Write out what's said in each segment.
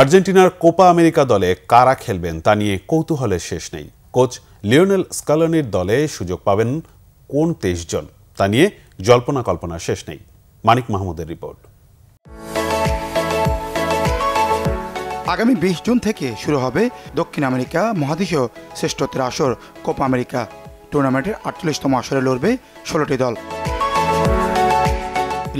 আর্জেন্টিনার Copa America দলে কারা খেলবেন তা নিয়ে কৌতূহলের শেষ নেই। কোচ লিওনেল স্কালোনির দলে সুযোগ পাবেন কোন 23 জন তা নিয়ে জল্পনা কল্পনা শেষ নেই। মানিক মাহমুদের রিপোর্ট। আগামী 20 জুন থেকে শুরু হবে দক্ষিণ আমেরিকা মহাদেশীয় শ্রেষ্ঠত্বের আসর কোপা আমেরিকা। টুর্নামেন্টের 48তম আসরে লড়বে 16টি দল।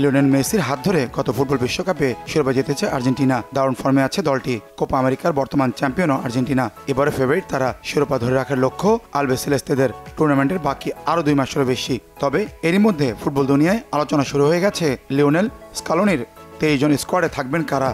লিওনেল মেসির হাত ধরে গত ফুটবল বিশ্বকাপে শিরোপা জিতেছে আর্জেন্টিনা। দারুণ ফর্মে আছে দলটি। কোপা আমেরিকার বর্তমান চ্যাম্পিয়ন আর্জেন্টিনা। এবারে ফেভারিট তারা শিরোপা ধরে রাখার লক্ষ্য আলবিসেলেস্তেদের। টুর্নামেন্টের বাকি আরও 2 মাসেরও বেশি। তবে এরই মধ্যে ফুটবল দুনিয়ায় আলোচনা শুরু হয়ে গেছে লিওনেল স্কালোনির 23 জন স্কোয়াডে থাকবেন কারা।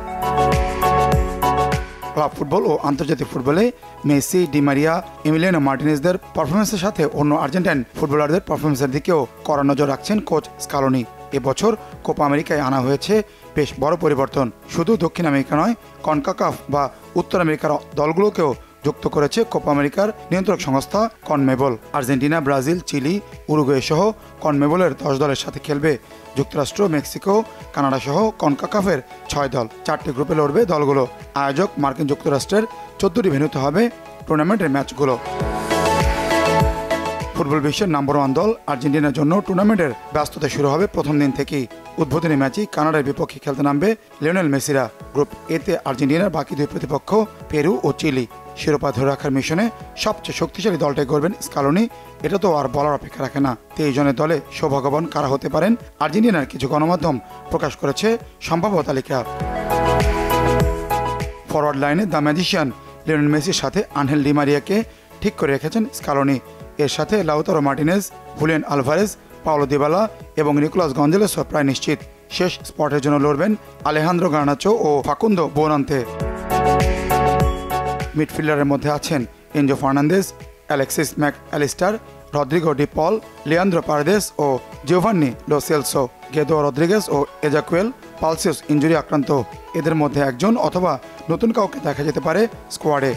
ক্লাব ফুটবল ও আন্তর্জাতিক ফুটবলে মেসি, ডি মারিয়া, এমিলিয়ানো মার্টিনেজদের পারফরমেন্সের সাথে অন্য আর্জেন্টাইন ফুটবলারদের পারফরমেন্সের দিকেও কড়া নজর রাখছেন কোচ স্কালোনি। এবছর কোপা আমেরিকায় আনা হয়েছে বেশ বড় পরিবর্তন। শুধু দক্ষিণ আমেরিকা নয়, কনকাকাফ বা উত্তর আমেরিকার দলগুলোকেও যুক্ত করেছে কোপা আমেরিকার নিয়ন্ত্রক সংস্থা CONMEBOL. Argentina, Brazil, Chile, Uruguay সহ কনমেবলের 10 দলের সাথে খেলবে যুক্তরাষ্ট্র, মেক্সিকো, কানাডা সহ কনকাকাফের 6 দল। 4টি গ্রুপে লড়বে দলগুলো। আয়োজক মার্কিন যুক্তরাষ্ট্রের 14টি ভেন্যুতে হবে টুর্নামেন্টের ম্যাচগুলো। ফুটবল বিশ্বের নাম্বার 1 দল আর্জেন্টিনার জন্য টুর্নামেন্টের ব্যস্ততা শুরু হবে প্রথম দিন থেকেই। উদ্বোধনী ম্যাচেই কানাডার বিপক্ষে খেলতে নামবে লিওনেল মেসিরা। গ্রুপ এতে আর্জেন্টিনার বাকি 2 প্রতিপক্ষ পেরু ও চিলি। শিরোপা ধরে রাখার মিশনে সবচেয়ে শক্তিশালী দলটাই করবেন স্কালোনি। এটা তো আর বলার অপেক্ষা রাখে না। 23 জনের দলে সৌভাগ্যবান কারা হতে পারেন, আর্জেন্টিনার কিছু গণমাধ্যম প্রকাশ করেছে সম্ভাব্য তালিকা। ফরওয়ার্ড লাইনে দ্য ম্যাজিশিয়ান লিওনেল মেসির সাথে আনহেল ডি মারিয়াকে ঠিক করে রেখেছেন স্কালোনি। এর সাথে Lautaro Martinez, Julian Alvarez, Paulo Dybala এবং নিকোলাস গঞ্জালেসও প্রায় নিশ্চিত। শেষ স্পটের জন্য লড়বেন আলেহান্দ্রো গার্নাচো ও ফাকুন্দো বোনান্তে। মিডফিল্ডারের মধ্যে আছেন Enzo Fernandez, Alexis Mac Allister, Rodrigo De Paul, Leandro Paredes ও Giovani Lo Celso. Guido Rodriguez ও এজাকুয়েল পালসিয়াস ইনজুরি আক্রান্ত। এদের মধ্যে একজন অথবা নতুন কাউকে দেখা যেতে পারে স্কোয়াডে।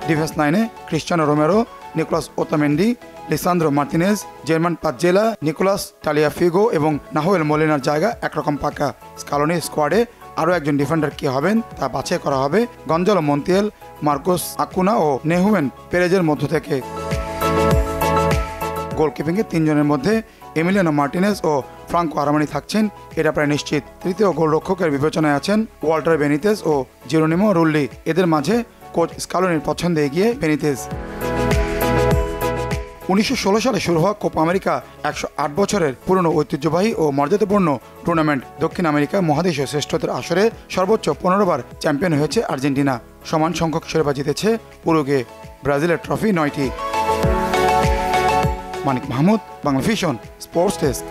ডিফেন্স লাইনে Cristiano Romero, Nicolas Otamendi, Lisandro Martinez, German Pezzella, Nicolas Tagliafico এবং নাহুয়েল মোলিনার জায়গা একরকম পাকা। স্কালোনি স্কোয়াডে আরও একজন ডিফেন্ডার কে হবেন তা বাছাই করা হবে গঞ্জালো মন্তিয়াল, মার্কোস আকুনা ও নেহুয়েন পেরেজের মধ্য থেকে। গোলকিপিংয়ে 3 জনের মধ্যে এমিলিয়ানো মার্টিনেজ ও ফ্রাঙ্কো আরামানি থাকছেন, এটা প্রায় নিশ্চিত। তৃতীয় গোলরক্ষকের বিবেচনায় আছেন ওয়াল্টার বেনিতেজ ও জেরোনিমো রুল্লি। এদের মাঝে কোচ স্কালোনির পছন্দে এগিয়ে বেনিতেজ। 1916 সালে শুরু হওয়া কোপা আমেরিকা 108 বছরের পুরনো ঐতিহ্যবাহী ও মর্যাদাপূর্ণ টুর্নামেন্ট। দক্ষিণ আমেরিকা মহাদেশীয় শ্রেষ্ঠত্বের আসরে সর্বোচ্চ 15 বার চ্যাম্পিয়ন হয়েছে আর্জেন্টিনা। সমান সংখ্যক শিরোপা জিতেছে উরুগুয়ে। ব্রাজিলের ট্রফি 9টি। Manik Mahmud, Bangla Vision, sports desk.